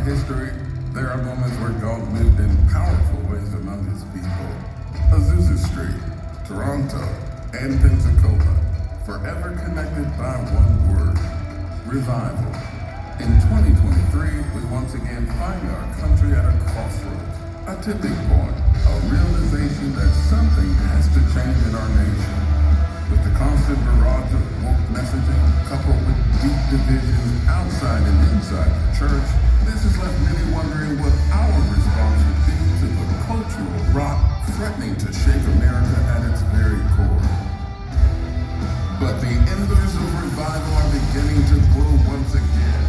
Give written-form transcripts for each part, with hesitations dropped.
history, there are moments where God moved in powerful ways among his people. Azusa Street, Toronto, and Pensacola, forever connected by one word: revival. In 2023, we once again find our country at a crossroads, a tipping point, a realization that something has to change in our nation. With the constant barrage of woke messaging, coupled with deep divisions outside and inside the church, this has left many wondering what our response would be to the cultural rot threatening to shake America at its very core. But the embers of revival are beginning to glow once again.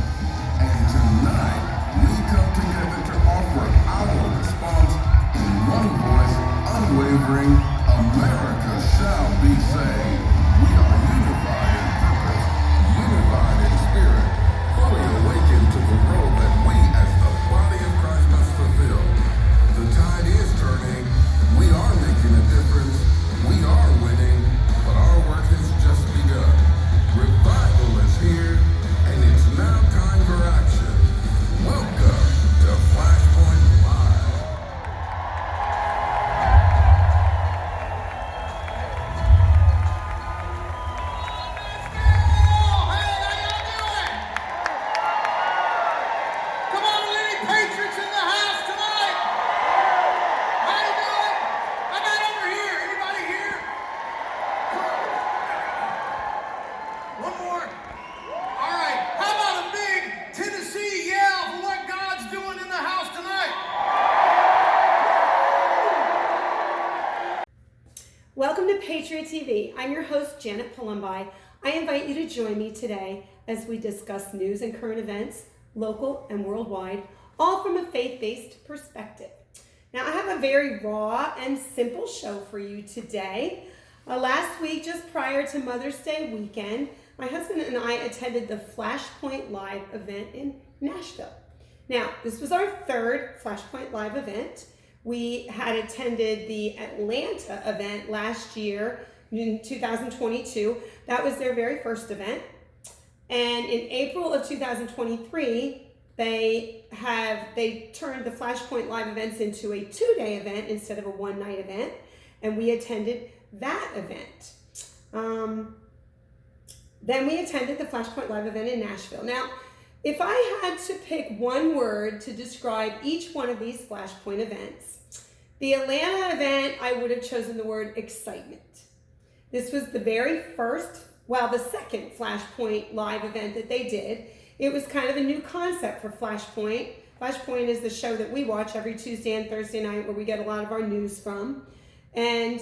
And tonight, we come together to offer our response in one voice, unwavering: America shall be saved. We are unified in purpose, unified in spirit, fully awakened to the role that we as the body of Christ must fulfill. The tide is turning. We are making a difference. We are winning, but our work has just begun. Revival is here, and it's now time for action. Welcome to Flashpoint Live. Come on, any Patriots in the house tonight? How you doing? How about over here? Anybody here? One more. All right. How about a big Tennessee yell for what God's doing in the house tonight? Welcome to Patriot TV. I'm your host, Janet Palumbi. I invite you to join me today as we discuss news and current events, local and worldwide, all from a faith-based perspective. Now, I have a very raw and simple show for you today. Last week, just prior to Mother's Day weekend, my husband and I attended the FLASHPOINT Live event in Nashville. Now, this was our third FLASHPOINT Live event. We had attended the Atlanta event last year in 2022. That was their very first event. And in April of 2023, they turned the FLASHPOINT Live events into a 2-day event instead of a 1-night event, and we attended that event. Then we attended the FLASHPOINT Live event in Nashville. Now, if I had to pick one word to describe each one of these FLASHPOINT events, the Atlanta event, I would have chosen the word excitement. This was the second FLASHPOINT Live event that they did. It was kind of a new concept for FLASHPOINT. FLASHPOINT is the show that we watch every Tuesday and Thursday night where we get a lot of our news from. And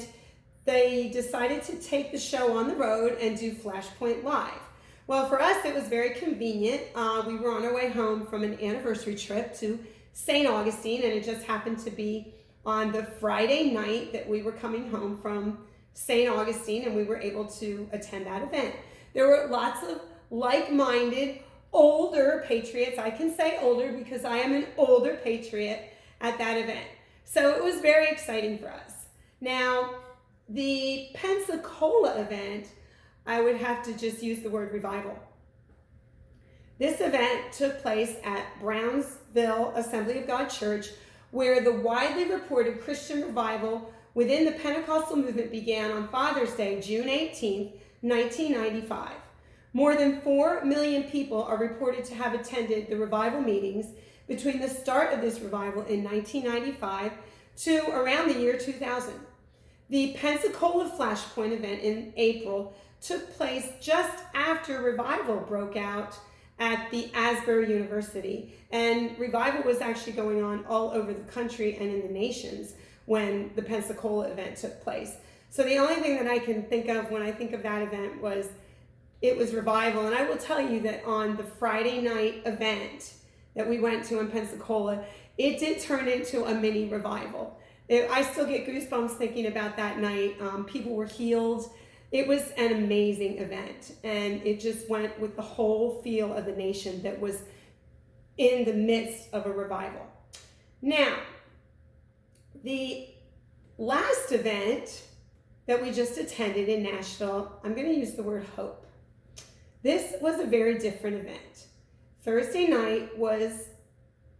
they decided to take the show on the road and do FLASHPOINT Live. Well, for us, it was very convenient. We were on our way home from an anniversary trip to St. Augustine, and it just happened to be on the Friday night that we were coming home from St. Augustine, and we were able to attend that event. There were lots of like-minded, older patriots. I can say older because I am an older patriot at that event. So it was very exciting for us. Now, the Pensacola event, I would have to just use the word revival. This event took place at Brownsville Assembly of God Church, where the widely reported Christian revival within the Pentecostal movement began on Father's Day, June 18, 1995. More than 4 million people are reported to have attended the revival meetings between the start of this revival in 1995 to around the year 2000. The Pensacola FLASHPOINT event in April took place just after revival broke out at the Asbury University. And revival was actually going on all over the country and in the nations when the Pensacola event took place. So the only thing that I can think of when I think of that event was it was revival. And I will tell you that on the Friday night event that we went to in Pensacola, it did turn into a mini revival. I still get goosebumps thinking about that night. People were healed. It was an amazing event, and it just went with the whole feel of the nation that was in the midst of a revival. Now, the last event that we just attended in Nashville, I'm going to use the word hope. This was a very different event. Thursday night was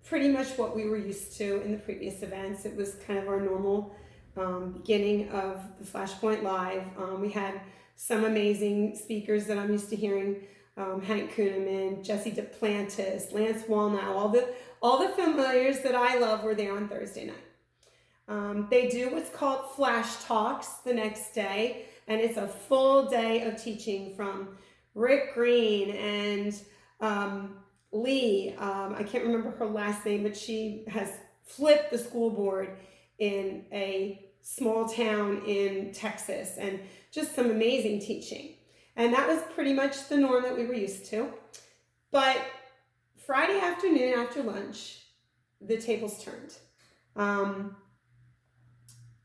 pretty much what we were used to in the previous events. It was kind of our normal beginning of the Flashpoint Live. We had some amazing speakers that I'm used to hearing, Hank Kuhneman, Jesse Duplantis, Lance Wallnau, all the familiars that I love were there on Thursday night. They do what's called Flash Talks the next day, and it's a full day of teaching from Rick Green and Lee. I can't remember her last name, but she has flipped the school board in a small town in Texas, and just some amazing teaching. And that was pretty much the norm that we were used to. But Friday afternoon after lunch, the tables turned.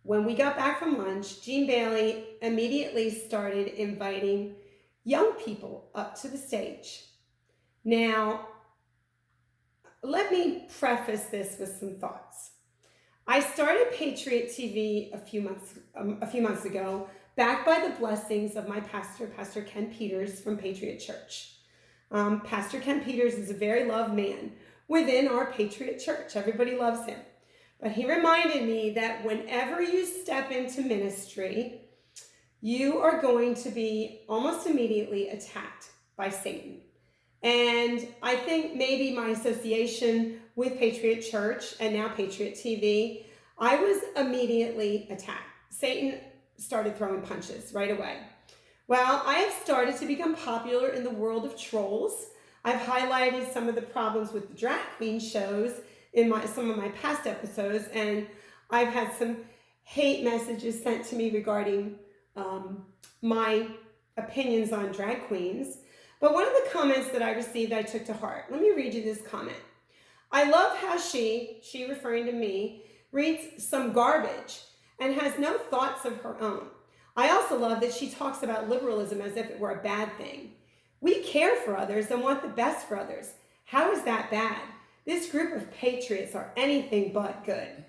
When we got back from lunch, Jean Bailey immediately started inviting young people up to the stage. Now, let me preface this with some thoughts. I started Patriot TV a few months ago, backed by the blessings of my pastor, Pastor Ken Peters from Patriot Church. Pastor Ken Peters is a very loved man within our Patriot Church. Everybody loves him. But he reminded me that whenever you step into ministry, you are going to be almost immediately attacked by Satan. And I think maybe my association with Patriot Church and now Patriot TV, I was immediately attacked. Satan started throwing punches right away. Well, I have started to become popular in the world of trolls. I've highlighted some of the problems with the drag queen shows in some of my past episodes, and I've had some hate messages sent to me regarding my opinions on drag queens. But one of the comments that I received, I took to heart. Let me read you this comment. I love how she referring to me, reads some garbage and has no thoughts of her own. I also love that she talks about liberalism as if it were a bad thing. We care for others and want the best for others. How is that bad? This group of patriots are anything but good.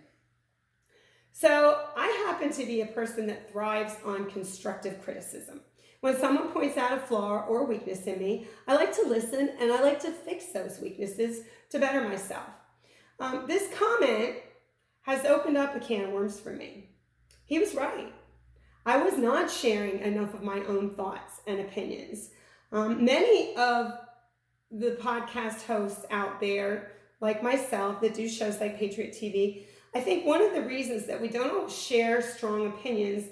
So I happen to be a person that thrives on constructive criticism. When someone points out a flaw or weakness in me, I like to listen and I like to fix those weaknesses to better myself. This comment has opened up a can of worms for me. He was right. I was not sharing enough of my own thoughts and opinions. Many of the podcast hosts out there, like myself, that do shows like Patriot TV, I think one of the reasons that we don't always share strong opinions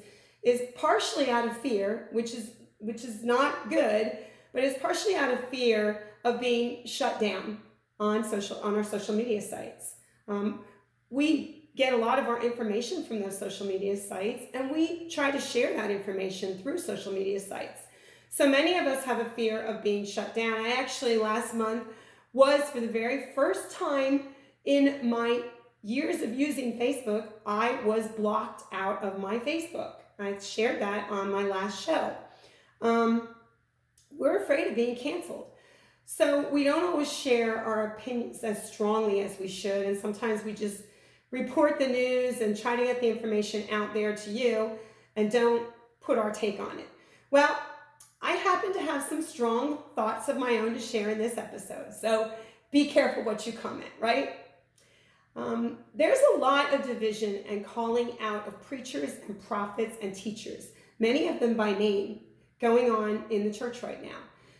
is partially out of fear, which is not good, but it's partially out of fear of being shut down on our social media sites. We get a lot of our information from those social media sites, and we try to share that information through social media sites. So many of us have a fear of being shut down. I actually last month was, for the very first time in my years of using Facebook, I was blocked out of my Facebook. I shared that on my last show. We're afraid of being canceled. So we don't always share our opinions as strongly as we should, and sometimes we just report the news and try to get the information out there to you and don't put our take on it. Well, I happen to have some strong thoughts of my own to share in this episode, so be careful what you comment, right? There's a lot of division and calling out of preachers and prophets and teachers, many of them by name, going on in the church right now.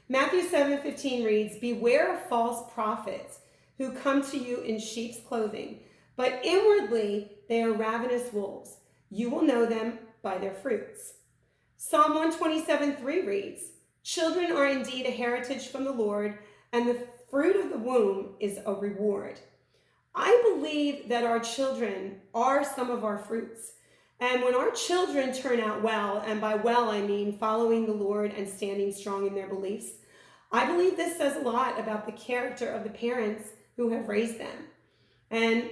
Matthew 7:15 reads, "Beware of false prophets who come to you in sheep's clothing, but inwardly they are ravenous wolves. You will know them by their fruits." Psalm 127:3 reads, "Children are indeed a heritage from the Lord, and the fruit of the womb is a reward." I believe that our children are some of our fruits. And when our children turn out well, and by well I mean following the Lord and standing strong in their beliefs, I believe this says a lot about the character of the parents who have raised them. And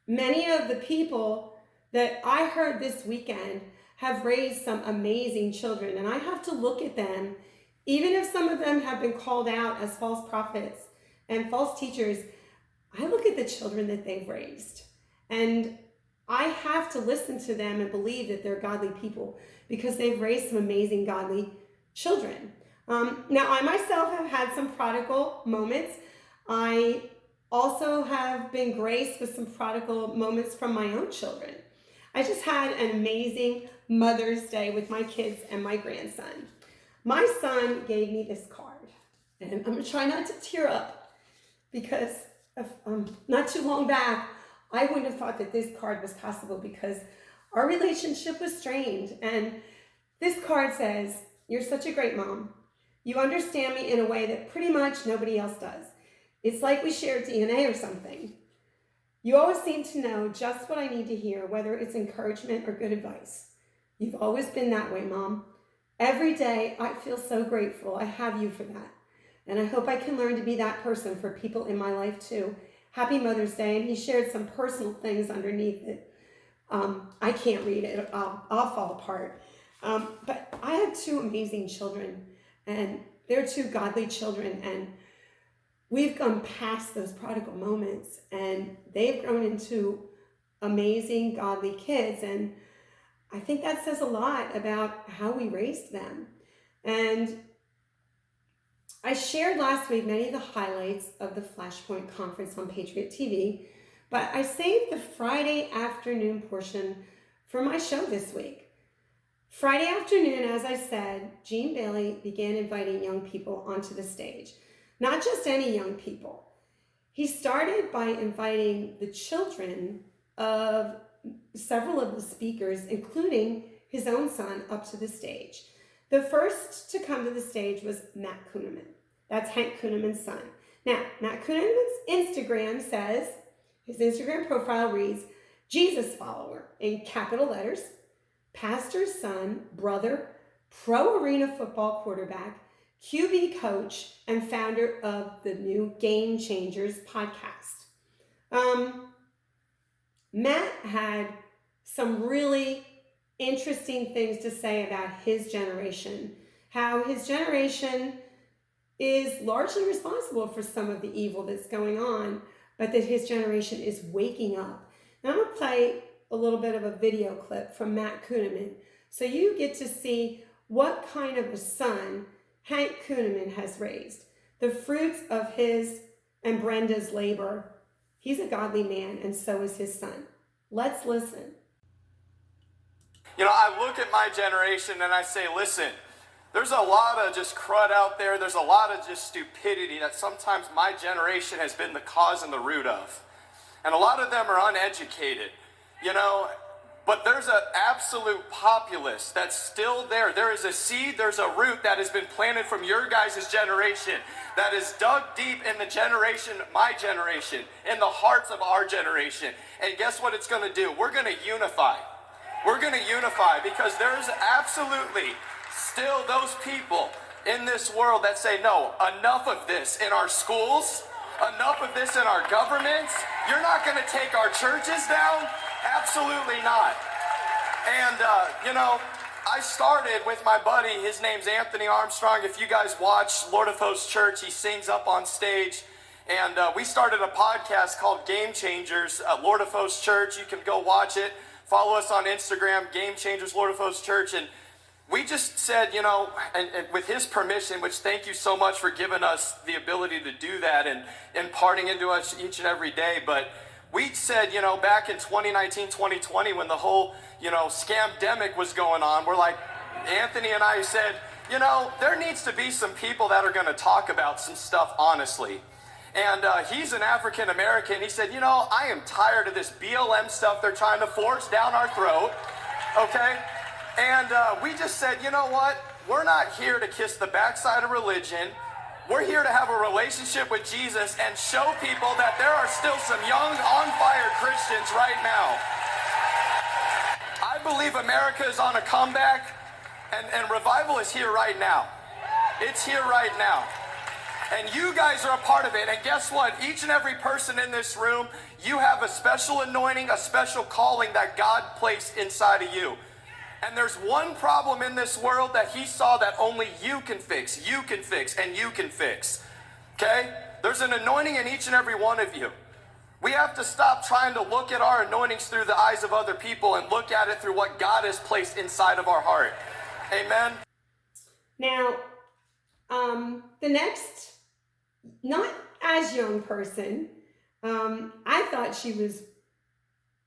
many of the people that I heard this weekend have raised some amazing children, and I have to look at them, even if some of them have been called out as false prophets and false teachers. I look at the children that they've raised, and I have to listen to them and believe that they're godly people because they've raised some amazing godly children. Now, I myself have had some prodigal moments. I also have been graced with some prodigal moments from my own children. I just had an amazing Mother's Day with my kids and my grandson. My son gave me this card, and I'm going to try not to tear up because not too long back, I wouldn't have thought that this card was possible because our relationship was strained. And this card says, "You're such a great mom. You understand me in a way that pretty much nobody else does. It's like we share DNA or something. You always seem to know just what I need to hear, whether it's encouragement or good advice. You've always been that way, Mom. Every day I feel so grateful I have you for that. And I hope I can learn to be that person for people in my life too. Happy Mother's Day." And he shared some personal things underneath it. I can't read it. I'll fall apart. But I have two amazing children, and they're two godly children, and we've gone past those prodigal moments, and they've grown into amazing, godly kids. And I think that says a lot about how we raised them. And I shared last week many of the highlights of the FLASHPOINT conference on Patriot TV, but I saved the Friday afternoon portion for my show this week. Friday afternoon, as I said, Gene Bailey began inviting young people onto the stage. Not just any young people. He started by inviting the children of several of the speakers, including his own son, up to the stage. The first to come to the stage was Matt Kuhneman. That's Hank Kuhneman's son. Now, Matt Kuhneman's Instagram says, his Instagram profile reads, "Jesus follower," in capital letters, pastor's son, brother, pro arena football quarterback, QB coach, and founder of the new Game Changers podcast. Matt had some really interesting things to say about his generation, how his generation is largely responsible for some of the evil that's going on, but that his generation is waking up. Now I'm going to play a little bit of a video clip from Matt Kuhneman so you get to see what kind of a son Hank Kuhneman has raised, the fruits of his and Brenda's labor. He's a godly man, and so is his son. Let's listen. You know, I look at my generation and I say, listen, there's a lot of just crud out there. There's a lot of just stupidity that sometimes my generation has been the cause and the root of. And a lot of them are uneducated, you know. But there's an absolute populace that's still there. There is a seed, there's a root that has been planted from your guys' generation that is dug deep in the generation, my generation, in the hearts of our generation. And guess what it's going to do? We're going to unify. We're going to unify because there's absolutely still those people in this world that say, no, enough of this in our schools, enough of this in our governments. You're not going to take our churches down. Absolutely not. And, you know, I started with my buddy. His name's Anthony Armstrong. If you guys watch Lord of Hosts Church, he sings up on stage. And we started a podcast called Game Changers, Lord of Hosts Church. You can go watch it. Follow us on Instagram, Game Changers, Lord of Hosts Church. And we just said, you know, and with his permission, which thank you so much for giving us the ability to do that and imparting into us each and every day. But we said, you know, back in 2019, 2020, when the whole, you know, scamdemic was going on, we're like, Anthony and I said, you know, there needs to be some people that are going to talk about some stuff honestly. And he's an African American. He said, you know, I am tired of this BLM stuff they're trying to force down our throat, okay? And we just said, you know what? We're not here to kiss the backside of religion. We're here to have a relationship with Jesus and show people that there are still some young, on-fire Christians right now. I believe America is on a comeback, and revival is here right now. It's here right now. And you guys are a part of it. And guess what? Each and every person in this room, you have a special anointing, a special calling that God placed inside of you. And there's one problem in this world that he saw that only you can fix, and you can fix. Okay? There's an anointing in each and every one of you. We have to stop trying to look at our anointings through the eyes of other people and look at it through what God has placed inside of our heart. Amen? Now, the next, not as young person, I thought she was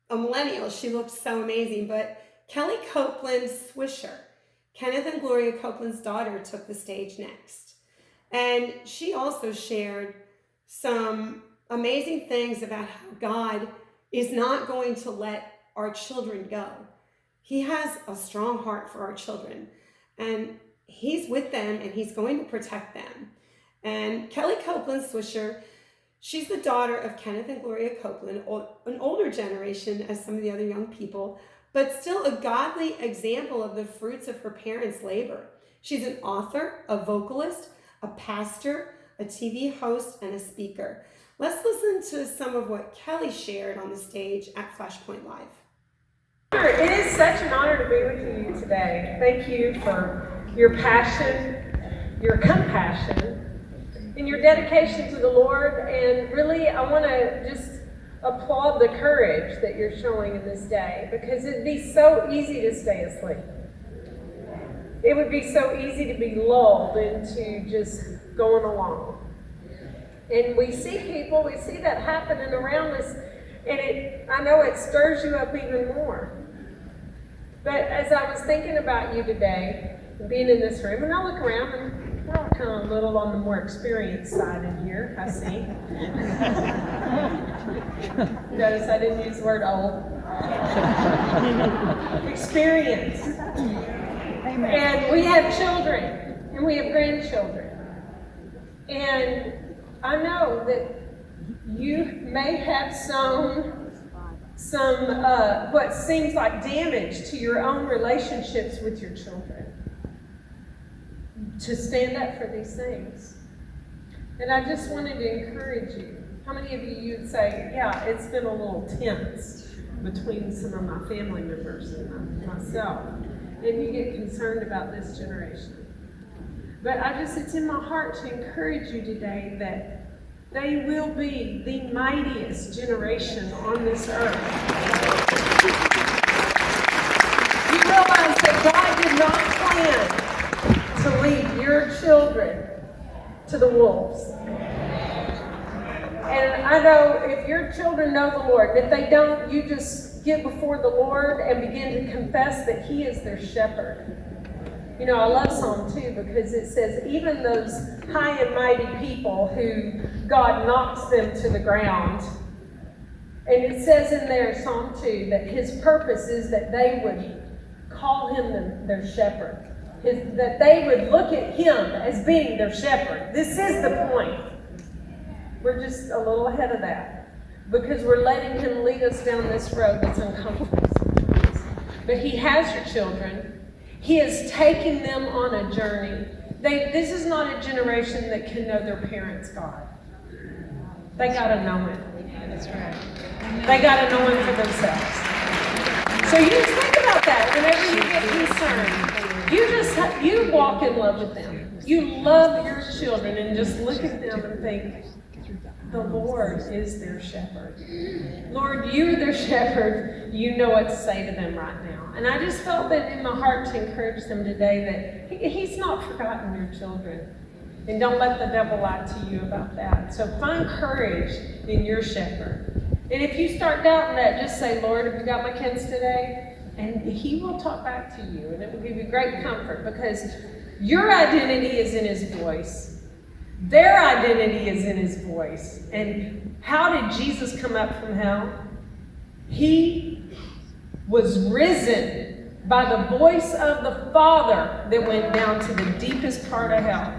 a millennial. She looked so amazing. But Kelly Copeland Swisher, Kenneth and Gloria Copeland's daughter, took the stage next. And she also shared some amazing things about how God is not going to let our children go. He has a strong heart for our children, and he's with them and he's going to protect them. And Kelly Copeland Swisher, she's the daughter of Kenneth and Gloria Copeland, an older generation as some of the other young people, but still a godly example of the fruits of her parents' labor. She's an author, a vocalist, a pastor, a TV host, and a speaker. Let's listen to some of what Kelly shared on the stage at FLASHPOINT Live. It is such an honor to be with you today. Thank you for your passion, your compassion, and your dedication to the Lord. And really, I want to just applaud the courage that you're showing in this day, because it'd be so easy to stay asleep. It would be so easy to be lulled into just going along. And we see people, we see that happening around us, and I know it stirs you up even more. But as I was thinking about you today, being in this room, and I look around, and we're all kind of a little on the more experienced side in here, I see. Notice I didn't use the word old. Experience. Amen. And we have children, and we have grandchildren. And I know that you may have some what seems like damage to your own relationships with your children, to stand up for these things. And I just wanted to encourage you. How many of you would say, yeah, it's been a little tense between some of my family members and myself, and you get concerned about this generation. But it's in my heart to encourage you today that they will be the mightiest generation on this earth. You realize that God did not plan to leave your children to the wolves. And I know if your children know the Lord, if they don't, you just get before the Lord and begin to confess that He is their shepherd. You know, I love Psalm 2 because it says, even those high and mighty people who God knocks them to the ground. And it says in there, Psalm 2, that His purpose is that they would call Him their shepherd. That they would look at Him as being their shepherd. This is the point. We're just a little ahead of that, because we're letting Him lead us down this road that's uncomfortable sometimes. But He has your children. He is taking them on a journey. This is not a generation that can know their parents' God. They got to know Him. That's right. They got to know Him for themselves. So you just think about that whenever you get concerned. You walk in love with them. You love your children and just look at them and think, the Lord is their shepherd. Lord, you're their shepherd. You know what to say to them right now. And I just felt that in my heart to encourage them today that He's not forgotten your children. And don't let the devil lie to you about that. So find courage in your shepherd. And if you start doubting that, just say, Lord, have you got my kids today? And He will talk back to you. And it will give you great comfort, because your identity is in His voice. Their identity is in His voice. And how did Jesus come up from hell? He was risen by the voice of the Father that went down to the deepest part of hell.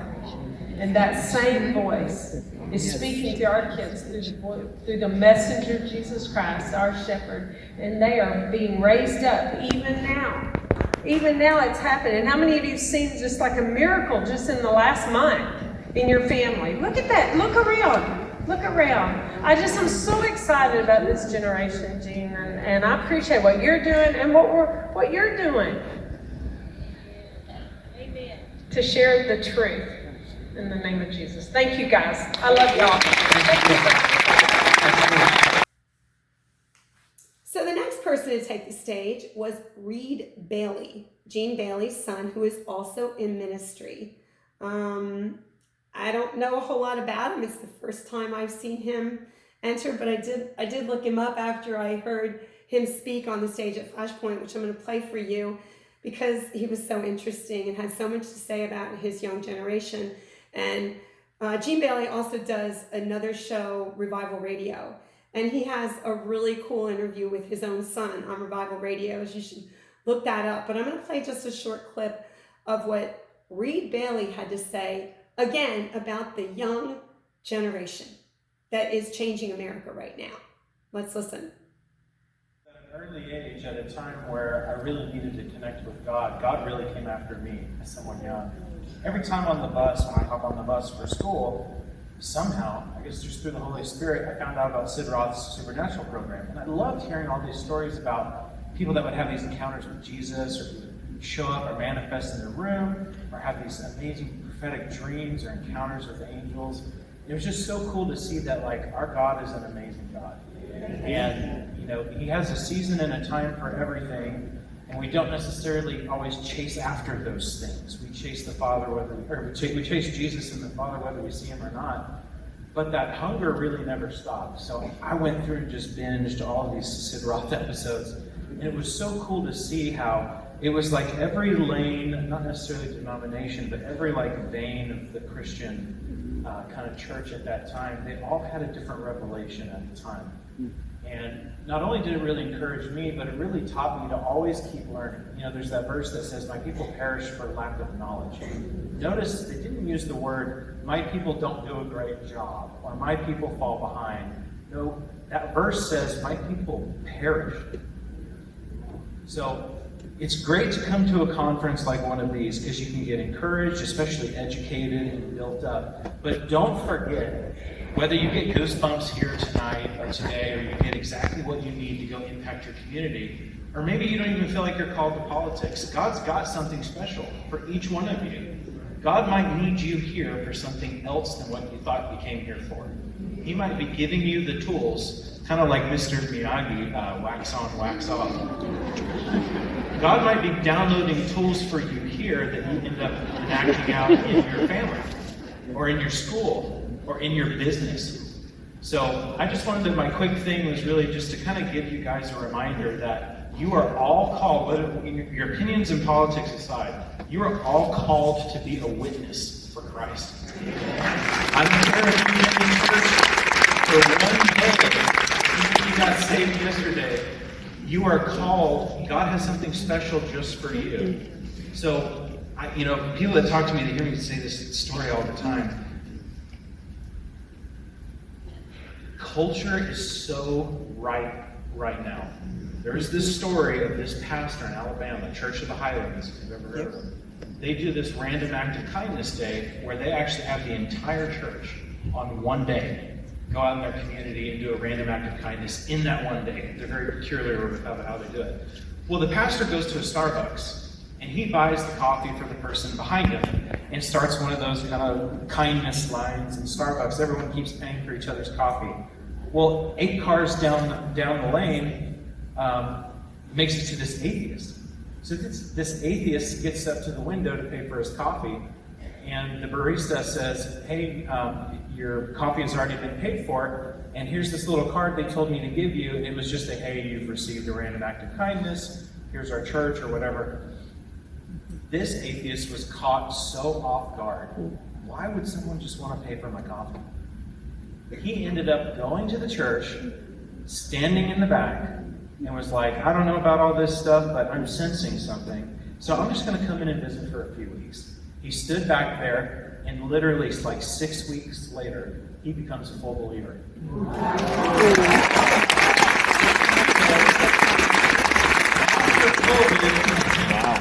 And that same voice is speaking to our kids through the messenger Jesus Christ, our shepherd. And they are being raised up even now. Even now it's happening. How many of you have seen just like a miracle just in the last month? In your family. Look at that. Look around. Look around. I'm so excited about this generation, Jean, and I appreciate what you're doing and what you're doing. Amen. To share the truth in the name of Jesus. Thank you, guys. I love y'all. So the next person to take the stage was Reed Bailey, Jean Bailey's son, who is also in ministry. I don't know a whole lot about him. It's the first time I've seen him enter, but I did look him up after I heard him speak on the stage at FLASHPOINT, which I'm going to play for you because he was so interesting and had so much to say about his young generation. And Gene Bailey also does another show, Revival Radio, and he has a really cool interview with his own son on Revival Radio. You should look that up. But I'm going to play just a short clip of what Reed Bailey had to say, again, about the young generation that is changing America right now. Let's listen. At an early age, at a time where I really needed to connect with God, God really came after me as someone young. Every time on the bus, when I hop on the bus for school, somehow, I guess just through the Holy Spirit, I found out about Sid Roth's Supernatural program. And I loved hearing all these stories about people that would have these encounters with Jesus, or show up or manifest in their room, or have these amazing prophetic dreams or encounters with angels. It was just so cool to see that, like, our God is an amazing God. And, you know, he has a season and a time for everything, and we don't necessarily always chase after those things. We chase the Father, we chase Jesus and the Father whether we see him or not. But that hunger really never stopped. So I went through and just binged all of these Sid Roth episodes, and it was so cool to see how it was like every lane, not necessarily denomination, but every like vein of the Christian kind of church at that time, they all had a different revelation at the time. And not only did it really encourage me, but it really taught me to always keep learning. You know, there's that verse that says, "My people perish for lack of knowledge." Notice they didn't use the word, "My people don't do a great job," or "My people fall behind." No, that verse says, "My people perish." So it's great to come to a conference like one of these because you can get encouraged, especially educated and built up. But don't forget, whether you get goosebumps here tonight or today, or you get exactly what you need to go impact your community, or maybe you don't even feel like you're called to politics, God's got something special for each one of you. God might need you here for something else than what you thought you came here for. He might be giving you the tools, kind of like Mr. Miyagi, wax on, wax off. God might be downloading tools for you here that you end up enacting out in your family, or in your school, or in your business. So I just wanted to, my quick thing was really just to kind of give you guys a reminder that you are all called, whether your opinions and politics aside, you are all called to be a witness for Christ. I don't care if you've been in church for one day, even if you got saved yesterday, you are called. God has something special just for you. So, people that talk to me, they hear me say this story all the time. Culture is so right now. There is this story of this pastor in Alabama, Church of the Highlands, if you've ever heard of them. They do this random act of kindness day where they actually have the entire church on one day go out in their community and do a random act of kindness in that one day. They're very peculiar about how they do it. Well, the pastor goes to a Starbucks and he buys the coffee for the person behind him and starts one of those kind of kindness lines in Starbucks. Everyone keeps paying for each other's coffee. Well, 8 cars down the lane makes it to this atheist. So this atheist gets up to the window to pay for his coffee, and the barista says, "Hey, your coffee has already been paid for, and here's this little card they told me to give you. It was just a, hey, you've received a random act of kindness. Here's our church," or whatever. This atheist was caught so off guard. Why would someone just want to pay for my coffee? He ended up going to the church, standing in the back, and was like, "I don't know about all this stuff, but I'm sensing something. So I'm just going to come in and visit for a few weeks." He stood back there, and literally like 6 weeks later, he becomes a full believer.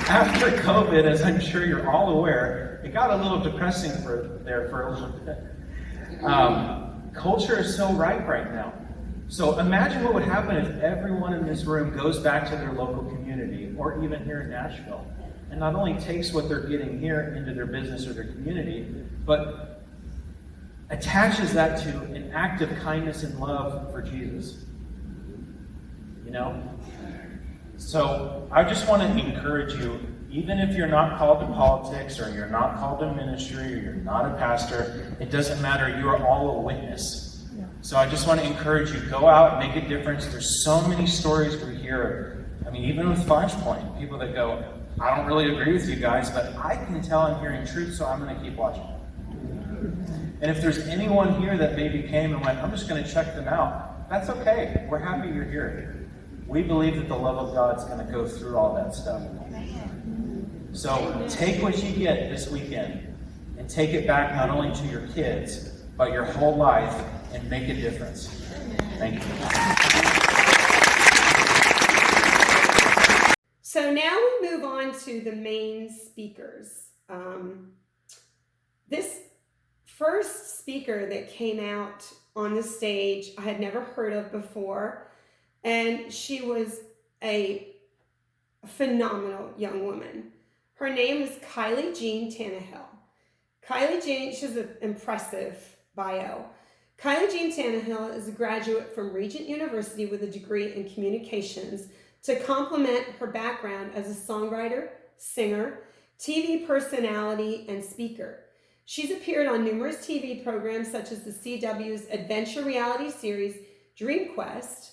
After COVID, as I'm sure you're all aware, it got a little depressing for a little bit. Culture is so right now. So imagine what would happen if everyone in this room goes back to their local community, or even here in Nashville, and not only takes what they're getting here into their business or their community, but attaches that to an act of kindness and love for Jesus. You know? So I just want to encourage you, even if you're not called to politics, or you're not called to ministry, or you're not a pastor, it doesn't matter. You are all a witness. So I just want to encourage you, go out, make a difference. There's so many stories we hear. I mean, even with FLASHPOINT, people that go, I don't really agree with you guys, but I can tell I'm hearing truth, so I'm going to keep watching. And if there's anyone here that maybe came and went, I'm just going to check them out, that's okay. We're happy you're here. We believe that the love of God's going to go through all that stuff. So take what you get this weekend and take it back not only to your kids, but your whole life and make a difference. Thank you. So now we move on to the main speakers. This first speaker that came out on the stage I had never heard of before, and she was a phenomenal young woman. Her name is Kylie Jean Tannehill. Kylie Jean, she's an impressive bio. Kylie Jean Tannehill is a graduate from Regent University with a degree in communications to complement her background as a songwriter, singer, TV personality, and speaker. She's appeared on numerous TV programs such as the CW's adventure reality series Dream Quest.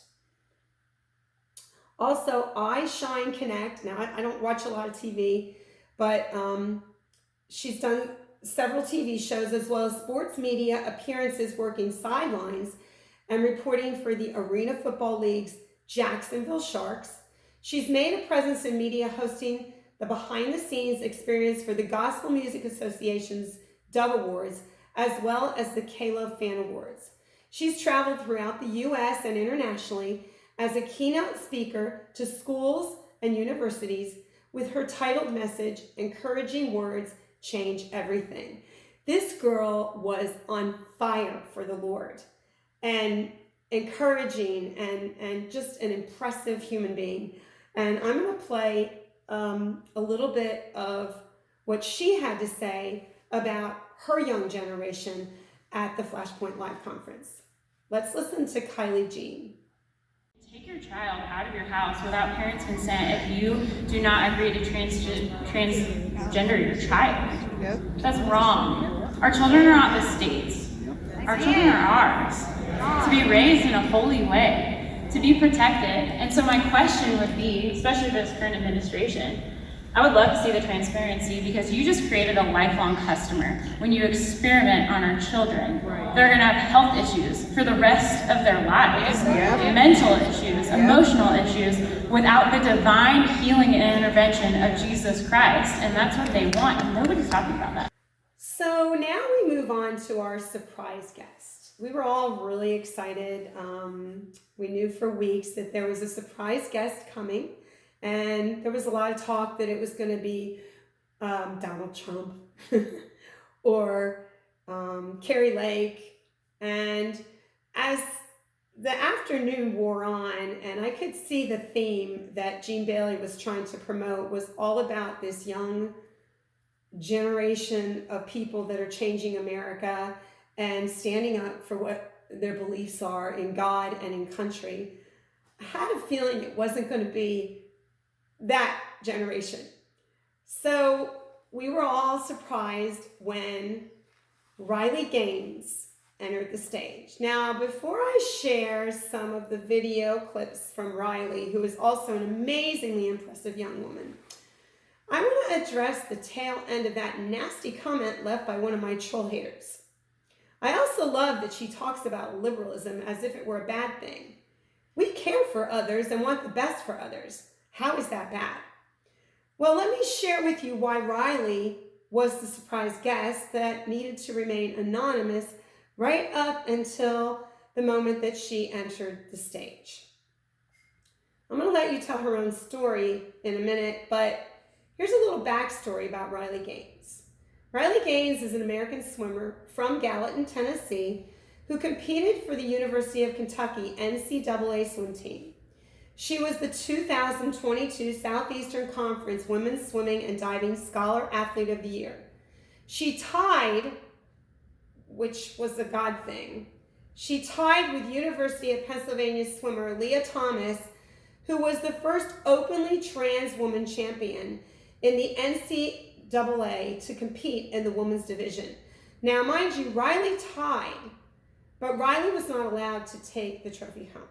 Also, I Shine Connect. Now, I don't watch a lot of TV, but she's done several TV shows as well as sports media appearances working sidelines and reporting for the Arena Football League's Jacksonville Sharks. She's made a presence in media hosting the behind-the-scenes experience for the Gospel Music Association's Dove Awards, as well as the K-Love Fan Awards. She's traveled throughout the U.S. and internationally as a keynote speaker to schools and universities with her titled message, Encouraging Words Change Everything. This girl was on fire for the Lord and encouraging and just an impressive human being. And I'm going to play a little bit of what she had to say about her young generation at the FLASHPOINT Live Conference. Let's listen to Kylie Jean. Take your child out of your house without parents' consent if you do not agree to transgender your child. Yep. That's wrong. Our children are not the state's. Our children are ours. To be raised in a holy way, to be protected. And so my question would be, especially this current administration, I would love to see the transparency because you just created a lifelong customer when you experiment on our children. They're going to have health issues for the rest of their lives, mental issues, emotional issues, without the divine healing and intervention of Jesus Christ. And that's what they want, and nobody's talking about that. So now we move on to our surprise guest. We were all really excited. We knew for weeks that there was a surprise guest coming. And there was a lot of talk that it was going to be Donald Trump or Carrie Lake. And as the afternoon wore on, and I could see the theme that Jean Bailey was trying to promote was all about this young generation of people that are changing America and standing up for what their beliefs are in God and in country. I had a feeling it wasn't going to be that generation. So we were all surprised when Riley Gaines entered the stage. Now, before I share some of the video clips from Riley, who is also an amazingly impressive young woman, I want to address the tail end of that nasty comment left by one of my troll haters. I also love that she talks about liberalism as if it were a bad thing. We care for others and want the best for others. How is that bad? Well, let me share with you why Riley was the surprise guest that needed to remain anonymous right up until the moment that she entered the stage. I'm going to let you tell her own story in a minute, but here's a little backstory about Riley Gaines. Riley Gaines is an American swimmer from Gallatin, Tennessee, who competed for the University of Kentucky NCAA swim team. She was the 2022 Southeastern Conference Women's Swimming and Diving Scholar Athlete of the Year. She tied, which was a God thing, she tied with University of Pennsylvania swimmer Leah Thomas, who was the first openly trans woman champion in the NCAA to compete in the women's division. Now, mind you, Riley tied But Riley was not allowed to take the trophy home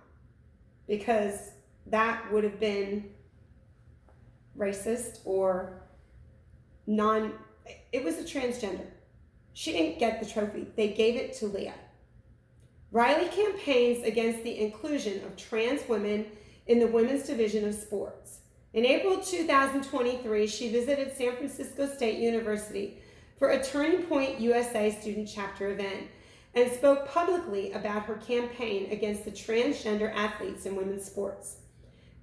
because that would have been racist or it was a transgender. She didn't get the trophy. They gave it to Leah. Riley campaigns against the inclusion of trans women in the women's division of sports. In April 2023, she visited San Francisco State University for a Turning Point USA student chapter event and spoke publicly about her campaign against the transgender athletes in women's sports.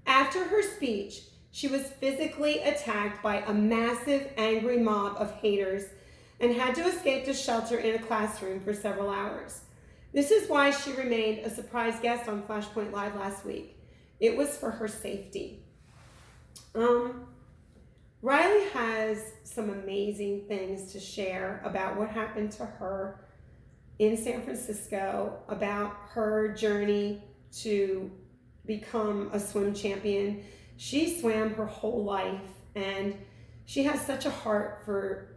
After her speech, she was physically attacked by a massive, angry mob of haters and had to escape to shelter in a classroom for several hours. This is why she remained a surprise guest on Flashpoint Live last week. It was for her safety. Riley has some amazing things to share about what happened to her in San Francisco, about her journey to become a swim champion. She swam her whole life, and she has such a heart for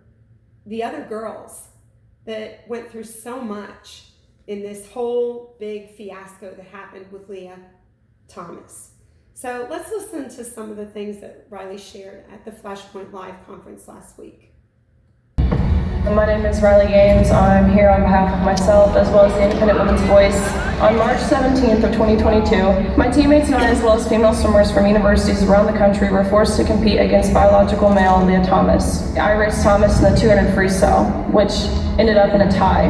the other girls that went through so much in this whole big fiasco that happened with Leah Thomas. So let's listen to some of the things that Riley shared at the Flashpoint Live conference last week. My name is Riley Gaines. I'm here on behalf of myself as well as the Independent Women's Voice. On March 17th of 2022, my teammates and I, as well as female swimmers from universities around the country, were forced to compete against biological male Leah Thomas. I raced Thomas in the 200 freestyle, which ended up in a tie.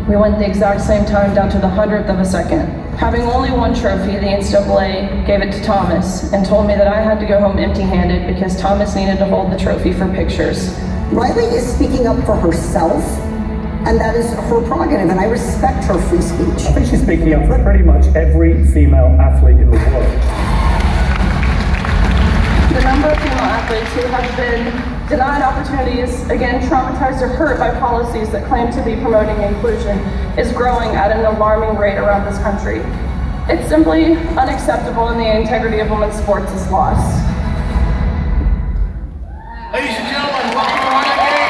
We went the exact same time down to the 100th of a second. Having only one trophy, the NCAA gave it to Thomas and told me that I had to go home empty-handed because Thomas needed to hold the trophy for pictures. Riley is speaking up for herself, and that is her prerogative, and I respect her free speech. I think she's speaking up for pretty much every female athlete in the world. The number of female athletes who have been denied opportunities, again traumatized or hurt by policies that claim to be promoting inclusion, is growing at an alarming rate around this country. It's simply unacceptable, and the integrity of women's sports is lost. Ladies and gentlemen, welcome to Riley Gaines.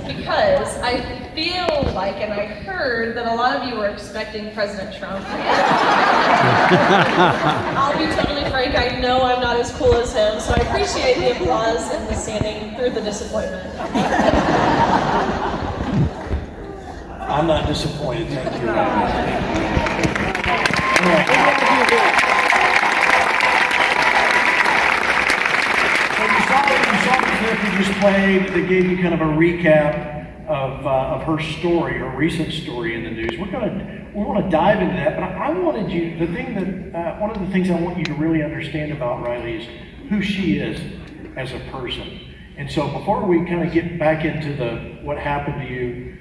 Because I feel like, and I heard that a lot of you were expecting President Trump. I'll be totally frank, I know I'm not as cool as him, so I appreciate the applause and the standing through the disappointment. I'm not disappointed, thank you. Just played that gave you kind of a recap of her story, her recent story in the news. We want to dive into that, but I wanted you, one of the things I want you to really understand about Riley is who she is as a person. And so before we kind of get back into what happened to you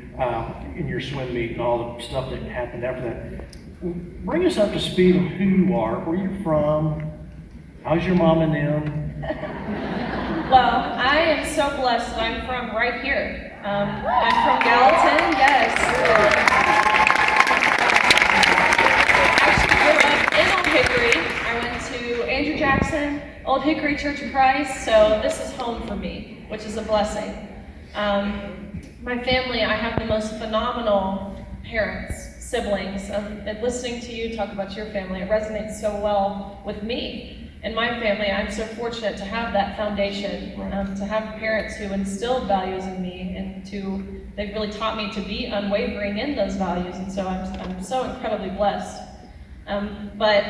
in your swim meet and all the stuff that happened after that, bring us up to speed on who you are, where you're from, how's your mom and them? Well, I am so blessed that I'm from right here. I'm from Gallatin, yes. I actually grew up in Old Hickory. I went to Andrew Jackson, Old Hickory Church of Christ, so this is home for me, which is a blessing. My family, I have the most phenomenal parents, siblings. Listening to you talk about your family, it resonates so well with me. In my family, I'm so fortunate to have that foundation, to have parents who instilled values in me, and they've really taught me to be unwavering in those values, and so I'm so incredibly blessed. But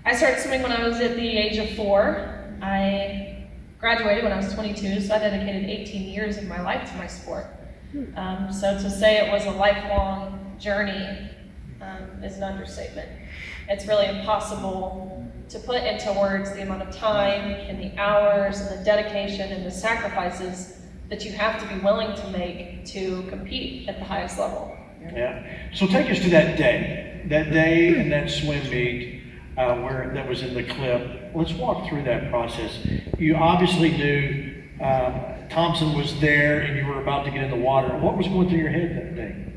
I started swimming when I was at the age of 4. I graduated when I was 22, so I dedicated 18 years of my life to my sport. So to say it was a lifelong journey is an understatement. It's really impossible to put into words the amount of time and the hours and the dedication and the sacrifices that you have to be willing to make to compete at the highest level. Yeah. So take us to that day and that swim meet where that was in the clip. Let's walk through that process. You obviously knew Thompson was there and you were about to get in the water. What was going through your head that day?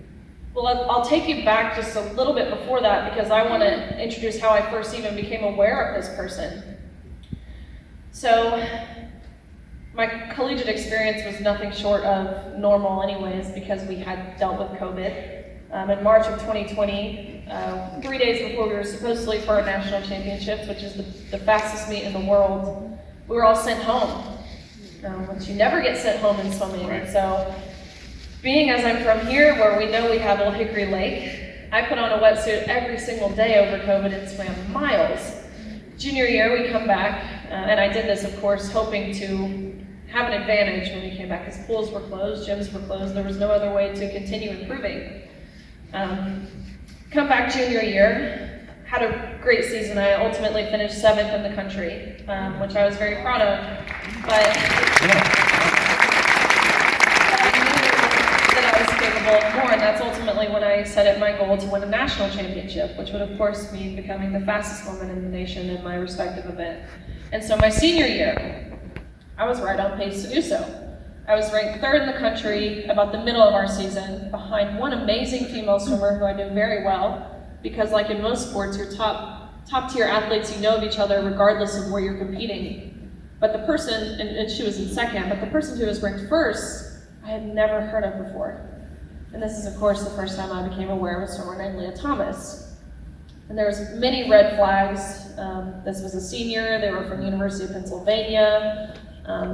Well, I'll take you back just a little bit before that because I want to introduce how I first even became aware of this person. So, my collegiate experience was nothing short of normal anyways because we had dealt with COVID. In March of 2020, 3 days before we were supposed to leave for our national championships, which is the fastest meet in the world, we were all sent home, which you never get sent home in swimming. Right. So, being as I'm from here, where we know we have Old Hickory Lake, I put on a wetsuit every single day over COVID and swam miles. Junior year, we come back, and I did this, of course, hoping to have an advantage when we came back, because pools were closed, gyms were closed, there was no other way to continue improving. Come back junior year, had a great season. I ultimately finished 7th in the country, which I was very proud of, but that I was capable of more, and that's ultimately when I set it my goal to win a national championship, which would of course mean becoming the fastest woman in the nation in my respective event. And so my senior year, I was right on pace to do so. I was ranked 3rd in the country about the middle of our season, behind one amazing female swimmer who I knew very well, because like in most sports, your top tier athletes, you know of each other regardless of where you're competing. But the person, and she was in 2nd, but the person who was ranked 1st, I had never heard of before. And this is, of course, the first time I became aware of a swimmer named Leah Thomas. And there was many red flags. This was a senior, they were from the University of Pennsylvania.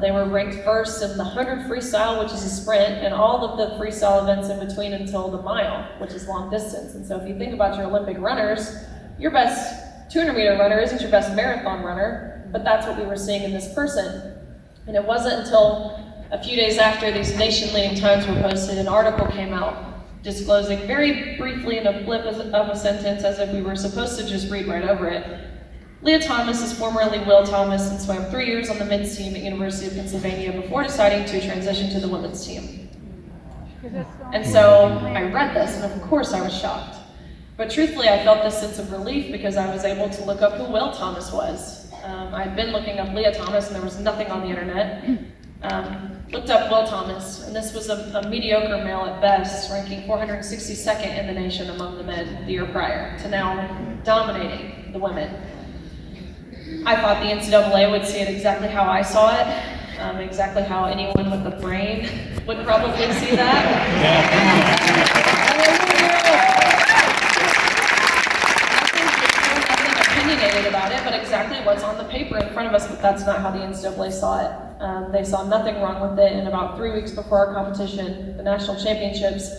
They were ranked 1st in the 100 freestyle, which is a sprint, and all of the freestyle events in between until the mile, which is long distance. And so if you think about your Olympic runners, your best 200-meter runner isn't your best marathon runner, but that's what we were seeing in this person. And it wasn't until a few days after these nation-leading times were posted, an article came out disclosing very briefly in a blip of a sentence, as if we were supposed to just read right over it. Leah Thomas is formerly Will Thomas and swam 3 years on the men's team at University of Pennsylvania before deciding to transition to the women's team. And so I read this, and of course I was shocked. But truthfully, I felt this sense of relief because I was able to look up who Will Thomas was. I'd been looking up Leah Thomas, and there was nothing on the internet. Looked up Will Thomas, and this was a mediocre male at best, ranking 462nd in the nation among the men the year prior, to now dominating the women. I thought the NCAA would see it exactly how I saw it, exactly how anyone with a brain would probably see that. Nothing opinionated about it, but exactly what's on the paper in front of us, but that's not how the NCAA saw it. They saw nothing wrong with it, and about 3 weeks before our competition, the national championships,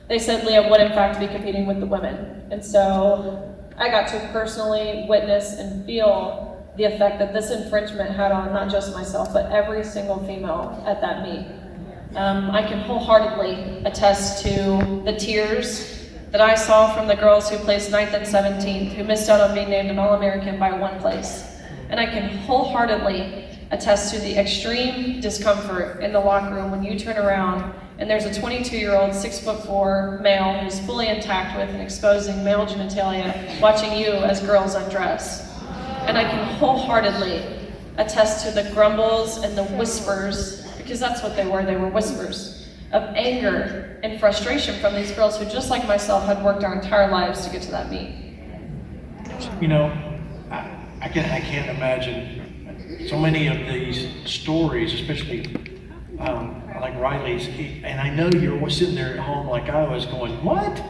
they said Leah would in fact be competing with the women. And so I got to personally witness and feel the effect that this infringement had on not just myself, but every single female at that meet. I can wholeheartedly attest to the tears that I saw from the girls who placed 9th and 17th, who missed out on being named an All-American by 1 place. And I can wholeheartedly attest to the extreme discomfort in the locker room when you turn around and there's a 22-year-old, 6'4" male who's fully intact with and exposing male genitalia, watching you as girls undress. And I can wholeheartedly attest to the grumbles and the whispers, because that's what they were whispers, of anger and frustration from these girls who, just like myself, had worked our entire lives to get to that meet. You know, I can't imagine so many of these stories, especially like Riley's, and I know you're sitting there at home like I was going, what?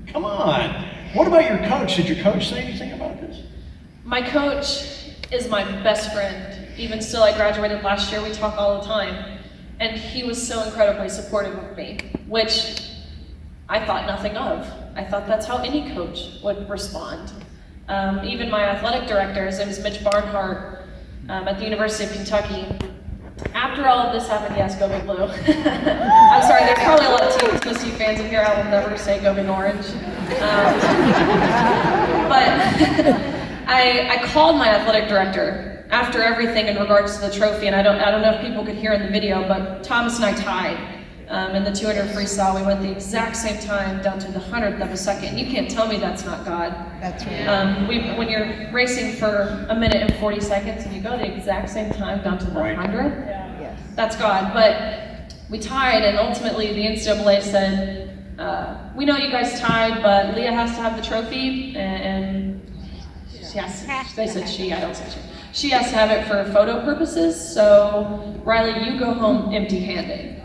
Come on. What about your coach? Did your coach say anything about this? My coach is my best friend. Even still, I graduated last year, we talk all the time. And he was so incredibly supportive of me, which I thought nothing of. I thought that's how any coach would respond. Even my athletic director, his name is Mitch Barnhart, at the University of Kentucky. After all of this happened, yes, go Big Blue. I'm sorry, there's probably a lot of TSU fans in here. I will never say go Big Orange. But I called my athletic director after everything in regards to the trophy, and I don't know if people could hear in the video, but Thomas and I tied In the 200 freestyle, we went the exact same time down to the 100th of a second. You can't tell me that's not God. That's right. When you're racing for 1 minute and 40 seconds and you go the exact same time down to the 100th, that's God. But we tied, and ultimately the NCAA said, we know you guys tied, but Leah has to have the trophy, and they said she, I don't say she. She has to have it for photo purposes, so Riley, you go home empty-handed.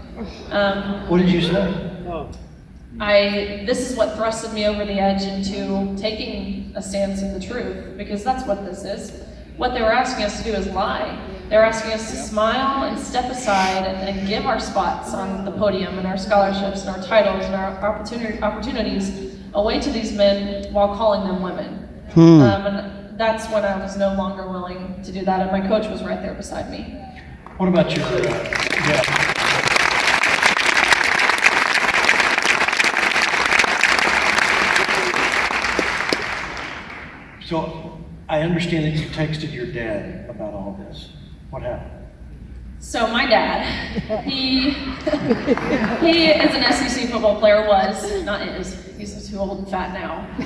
What did you say? This is what thrusted me over the edge into taking a stance in the truth, because that's what this is. What they were asking us to do is lie. They were asking us to smile and step aside and give our spots on the podium and our scholarships and our titles and our opportunities away to these men while calling them women. And that's when I was no longer willing to do that, and my coach was right there beside me. What about your, So I understand that you texted your dad about all this. What happened? So my dad, he is an SEC football player, not is, he's too old and fat now, but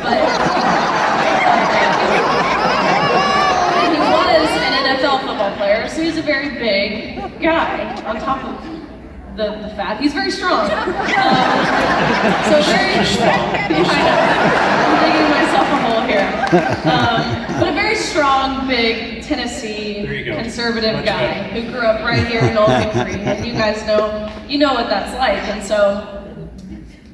he was an NFL football player, so he's a very big guy on top of the fat. He's very strong. So very strong. I'm digging myself a hole here. But a very strong, big Tennessee conservative guy who grew up right here in Old Hickory, and you guys know what that's like. And so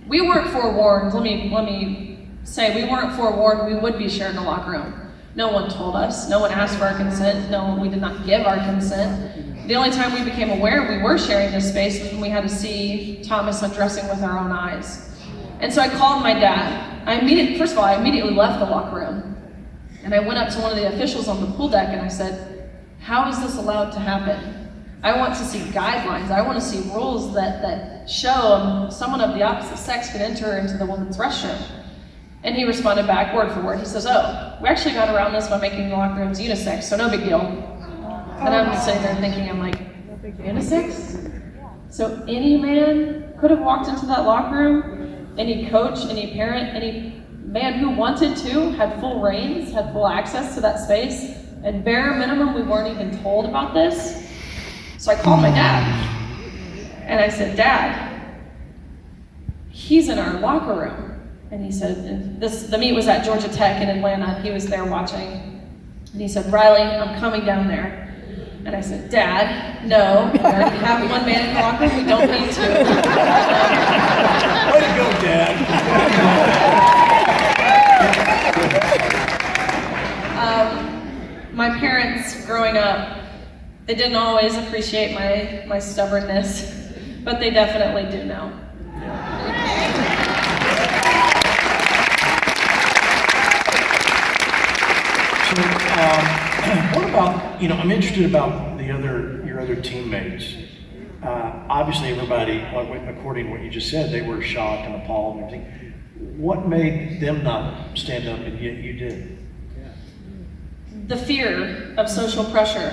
we weren't forewarned. Let me say, we weren't forewarned we would be sharing a locker room. No one told us. No one asked for our consent. No, we did not give our consent. The only time we became aware we were sharing this space was when we had to see Thomas undressing with our own eyes. And so I called my dad. I immediately left the locker room. And I went up to one of the officials on the pool deck and I said, how is this allowed to happen? I want to see guidelines. I want to see rules that show someone of the opposite sex can enter into the women's restroom. And he responded back word for word. He says, oh, we actually got around this by making the locker rooms unisex, so no big deal. And I'm just sitting there thinking, I'm like, unisex? So any man could have walked into that locker room, any coach, any parent, any man who wanted to, had full reins, had full access to that space, and bare minimum, we weren't even told about this. So I called my dad, and I said, Dad, he's in our locker room. And he said, the meet was at Georgia Tech in Atlanta, he was there watching. And he said, Riley, I'm coming down there. And I said, Dad, no, we already have one man in the locker room, we don't need to. Way to go, Dad. My parents, growing up, they didn't always appreciate my stubbornness, but they definitely do now. What about, I'm interested about your other teammates. Obviously everybody, according to what you just said, they were shocked and appalled and everything. What made them not stand up and yet you did? The fear of social pressure.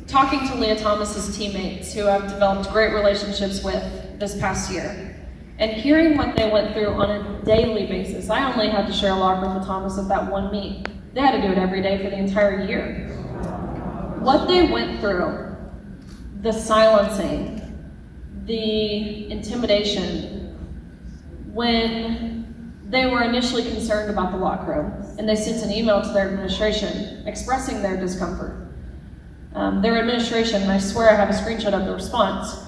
Talking to Leah Thomas's teammates who I've developed great relationships with this past year, and hearing what they went through on a daily basis. I only had to share a locker room with Thomas at that one meet. They had to do it every day for the entire year. What they went through, the silencing, the intimidation, when they were initially concerned about the locker room, and they sent an email to their administration expressing their discomfort. Their administration, and I swear I have a screenshot of the response,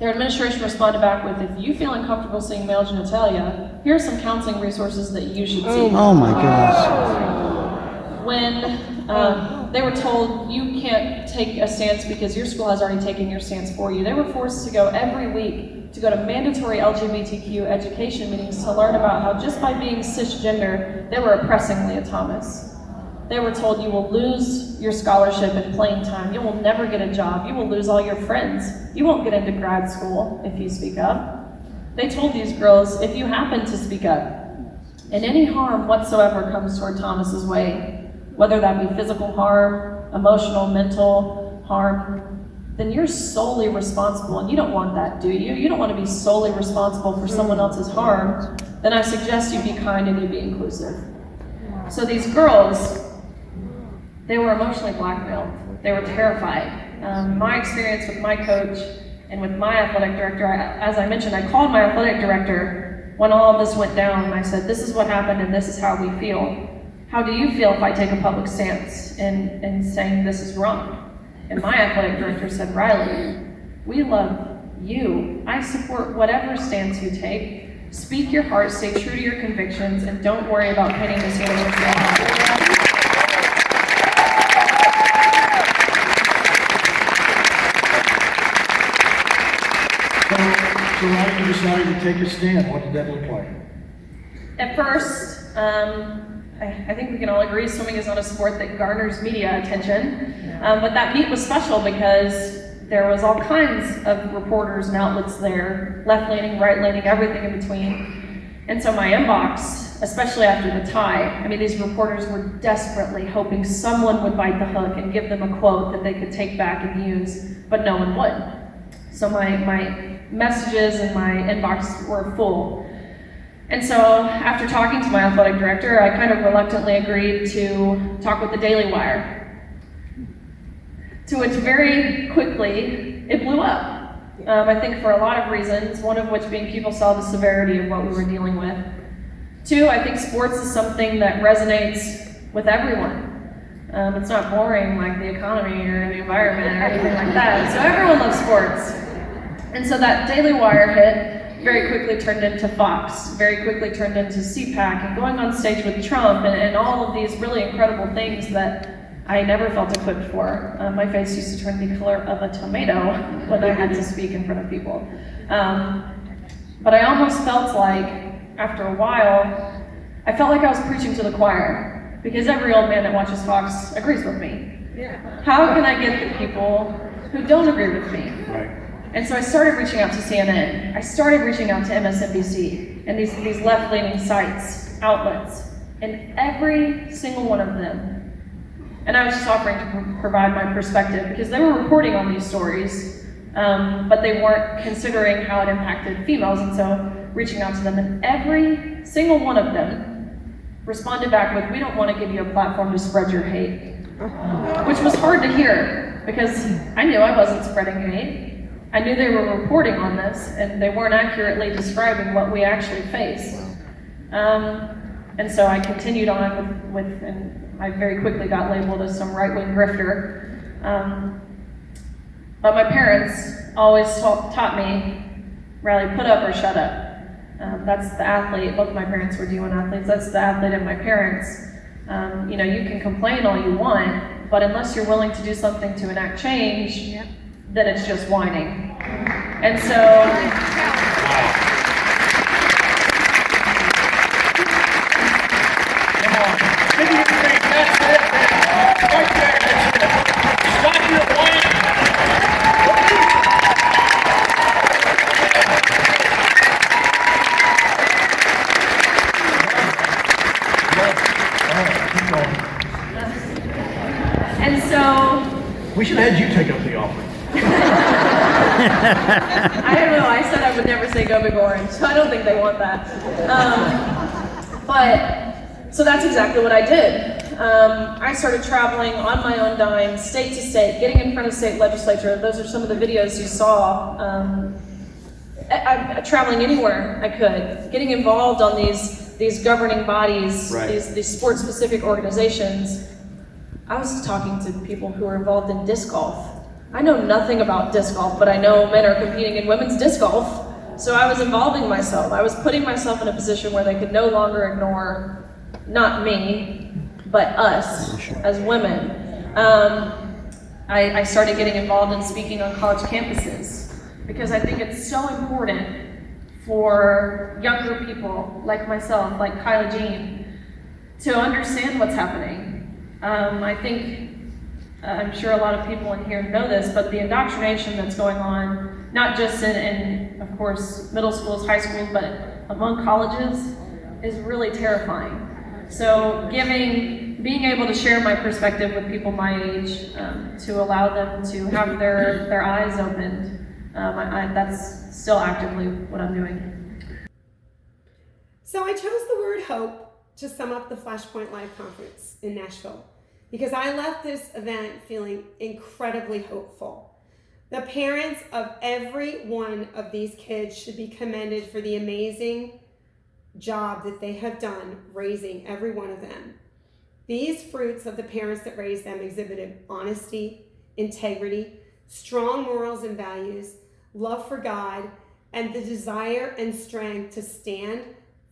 their administration responded back with, if you feel uncomfortable seeing male genitalia, here are some counseling resources that you should see. Oh my gosh. When they were told, you can't take a stance because your school has already taken your stance for you, they were forced to go every week to go to mandatory LGBTQ education meetings to learn about how just by being cisgender, they were oppressing Leah Thomas. They were told you will lose your scholarship and playing time, you will never get a job, you will lose all your friends, you won't get into grad school if you speak up. They told these girls, if you happen to speak up, and any harm whatsoever comes toward Thomas's way, whether that be physical harm, emotional, mental harm, then you're solely responsible, and you don't want that, do you? You don't want to be solely responsible for someone else's harm. Then I suggest you be kind and you be inclusive. So these girls, they were emotionally blackmailed. They were terrified. My experience with my coach and with my athletic director, as I mentioned, I called my athletic director when all of this went down, and I said, this is what happened and this is how we feel. How do you feel if I take a public stance in saying this is wrong? And my athletic director said, Riley, we love you. I support whatever stance you take. Speak your heart, stay true to your convictions, and don't worry about pinning this university on. So Riley, you decided to take a stand. What did that look like? At first, I think we can all agree swimming is not a sport that garners media attention, but that meet was special because there was all kinds of reporters and outlets there, left-leaning, right-leaning, everything in between. And so my inbox, especially after the tie, I mean, these reporters were desperately hoping someone would bite the hook and give them a quote that they could take back and use, but no one would. So my messages and my inbox were full. And so after talking to my athletic director, I kind of reluctantly agreed to talk with the Daily Wire. To which very quickly, it blew up. I think for a lot of reasons, one of which being people saw the severity of what we were dealing with. Two, I think sports is something that resonates with everyone. It's not boring like the economy or the environment or anything like that. So everyone loves sports. And so that Daily Wire hit very quickly turned into Fox, very quickly turned into CPAC, and going on stage with Trump, and all of these really incredible things that I never felt equipped for. My face used to turn the color of a tomato when I had to speak in front of people. But I almost felt like, after a while, I felt like I was preaching to the choir, because every old man that watches Fox agrees with me. How can I get the people who don't agree with me? Right. And so I started reaching out to CNN. I started reaching out to MSNBC and these left-leaning sites, outlets, and every single one of them. And I was just offering to provide my perspective because they were reporting on these stories, but they weren't considering how it impacted females. And so reaching out to them, and every single one of them responded back with, "We don't want to give you a platform to spread your hate," which was hard to hear because I knew I wasn't spreading hate. I knew they were reporting on this, and they weren't accurately describing what we actually face. And so I continued on with and I very quickly got labeled as some right-wing grifter. But my parents always taught me, Riley, put up or shut up. That's the athlete. Both my parents were D1 athletes. That's the athlete in my parents. You know, you can complain all you want, but unless you're willing to do something to enact change, then it's just whining. And so, Come on. Give me your feet. That's it. Right there. That's it. Stop your whining. Keep going. And so, We should have had you take up the offering. I don't know, I said I would never say go big orange, so I don't think they want that. So that's exactly what I did. I started traveling on my own dime, state to state, getting in front of state legislature. Those are some of the videos you saw. I'm traveling anywhere I could, getting involved on these governing bodies, right. these sport-specific organizations. I was talking to people who are involved in disc golf. I know nothing about disc golf, but I know men are competing in women's disc golf. So I was involving myself. I was putting myself in a position where they could no longer ignore not me, but us as women. I started getting involved in speaking on college campuses because I think it's so important for younger people like myself, like Kylie Jean, to understand what's happening. I think I'm sure a lot of people in here know this, but the indoctrination that's going on, not just in of course, middle schools, high schools, but among colleges, is really terrifying. So giving being able to share my perspective with people my age, to allow them to have their eyes opened, that's still actively what I'm doing. So I chose the word hope to sum up the FLASHPOINT Live Conference in Nashville, because I left this event feeling incredibly hopeful. The parents of every one of these kids should be commended for the amazing job that they have done raising every one of them. These fruits of the parents that raised them exhibited honesty, integrity, strong morals and values, love for God, and the desire and strength to stand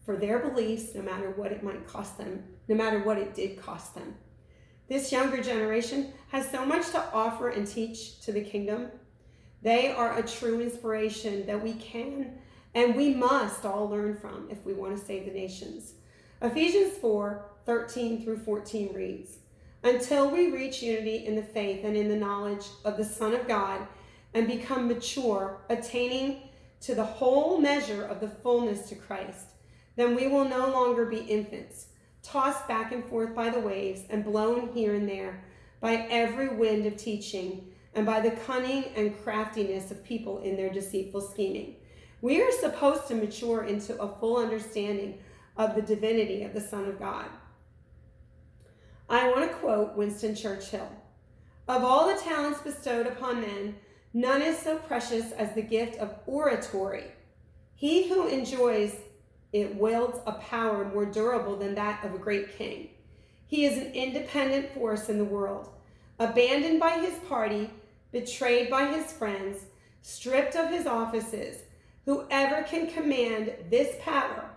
for their beliefs no matter what it might cost them, no matter what it did cost them. This younger generation has so much to offer and teach to the kingdom. They are a true inspiration that we can and we must all learn from if we want to save the nations. Ephesians 4:13 through 14 reads, "Until we reach unity in the faith and in the knowledge of the Son of God and become mature, attaining to the whole measure of the fullness to Christ, then we will no longer be infants, tossed back and forth by the waves and blown here and there by every wind of teaching and by the cunning and craftiness of people in their deceitful scheming." We are supposed to mature into a full understanding of the divinity of the Son of God. I want to quote Winston Churchill. "Of all the talents bestowed upon men, none is so precious as the gift of oratory. He who enjoys it wields a power more durable than that of a great king. He is an independent force in the world, abandoned by his party, betrayed by his friends, stripped of his offices. Whoever can command this power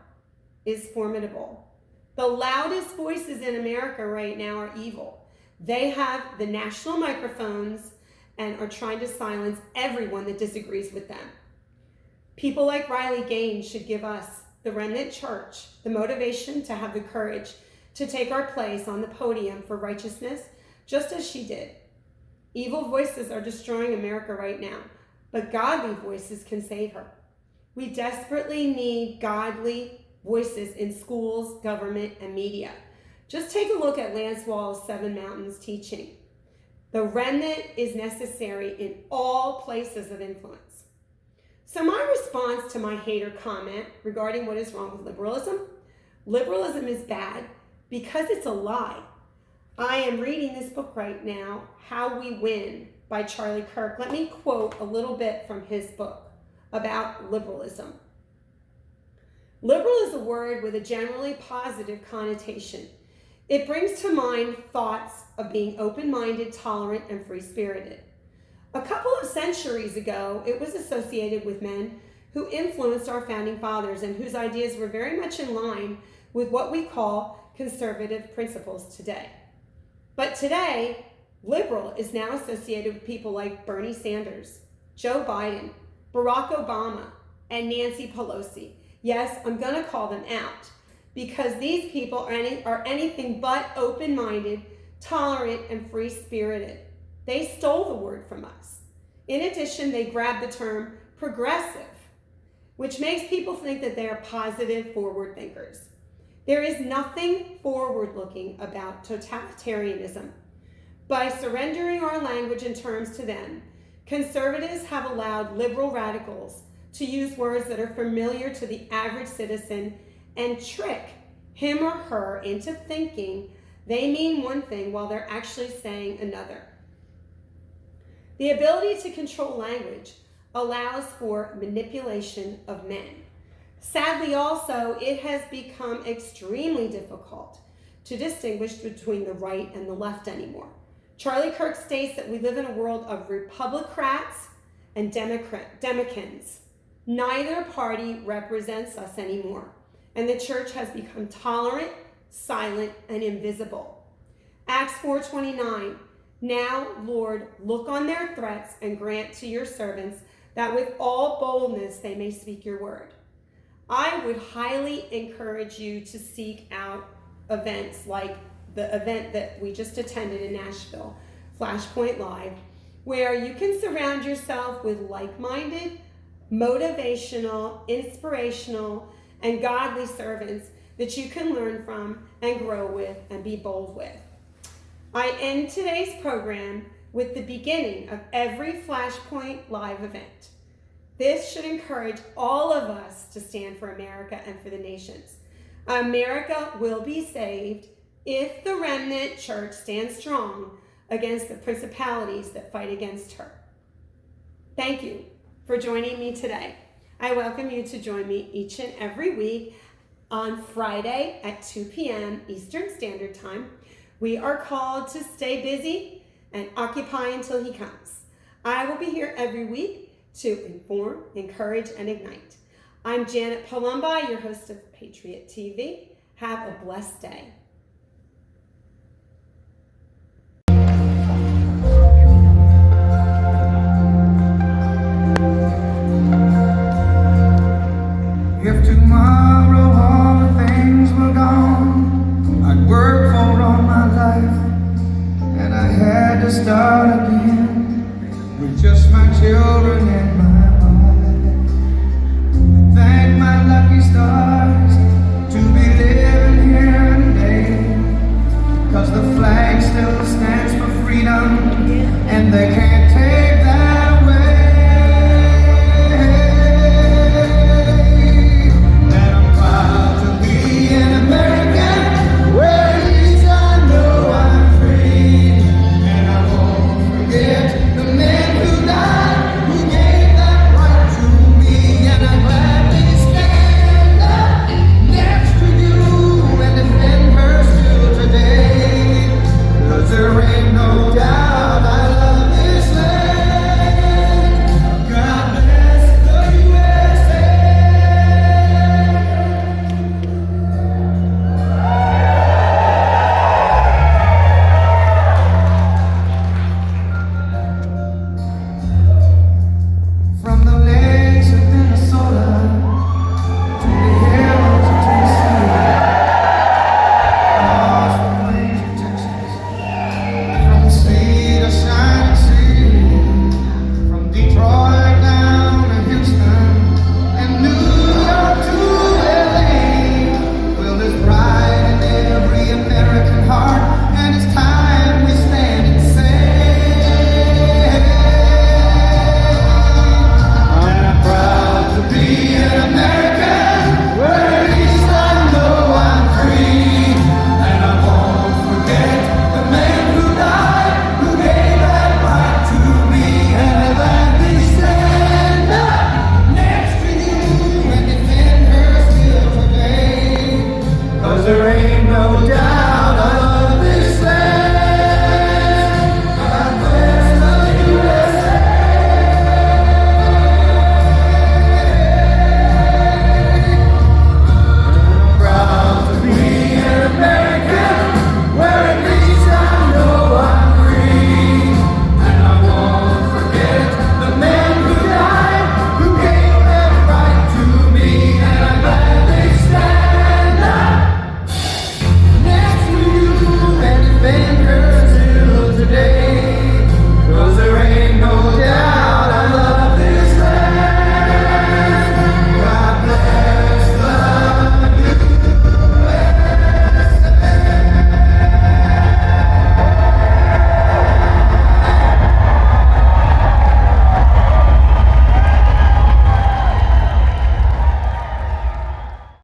is formidable. The loudest voices in America right now are evil. They have the national microphones and are trying to silence everyone that disagrees with them. People like Riley Gaines should give us, the remnant church, the motivation to have the courage to take our place on the podium for righteousness, just as she did. Evil voices are destroying America right now, but godly voices can save her. We desperately need godly voices in schools, government, and media. Just take a look at Lance Wall's 7 Mountains teaching. The remnant is necessary in all places of influence. So my response to my hater comment regarding what is wrong with liberalism: liberalism is bad because it's a lie. I am reading this book right now, How We Win by Charlie Kirk. Let me quote a little bit from his book about liberalism. Liberal is a word with a generally positive connotation. It brings to mind thoughts of being open-minded, tolerant, and free-spirited. A couple of centuries ago, it was associated with men who influenced our founding fathers and whose ideas were very much in line with what we call conservative principles today. But today, liberal is now associated with people like Bernie Sanders, Joe Biden, Barack Obama, and Nancy Pelosi. Yes, I'm going to call them out because these people are anything but open-minded, tolerant, and free-spirited. They stole the word from us. In addition, they grabbed the term progressive, which makes people think that they are positive forward thinkers. There is nothing forward-looking about totalitarianism. By surrendering our language and terms to them, conservatives have allowed liberal radicals to use words that are familiar to the average citizen and trick him or her into thinking they mean one thing while they're actually saying another. The ability to control language allows for manipulation of men. Sadly, also, it has become extremely difficult to distinguish between the right and the left anymore. Charlie Kirk states that we live in a world of Republicrats and Democrats. Neither party represents us anymore, and the church has become tolerant, silent, and invisible. Acts 4:29, "Now, Lord, look on their threats and grant to your servants that with all boldness they may speak your word." I would highly encourage you to seek out events like the event that we just attended in Nashville, FLASHPOINT Live, where you can surround yourself with like-minded, motivational, inspirational, and godly servants that you can learn from and grow with and be bold with. I end today's program with the beginning of every Flashpoint Live event. This should encourage all of us to stand for America and for the nations. America will be saved if the remnant church stands strong against the principalities that fight against her. Thank you for joining me today. I welcome you to join me each and every week on Friday at 2 p.m. Eastern Standard Time. We are called to stay busy and occupy until he comes. I will be here every week to inform, encourage, and ignite. I'm Janet Palumbi, your host of Patriot TV. Have a blessed day. If tomorrow all the things were gone I'd worked for all my life, and I had to start again with just my children and my wife. I thank my lucky stars to be living here today, 'cause the flag still stands for freedom, and they can't take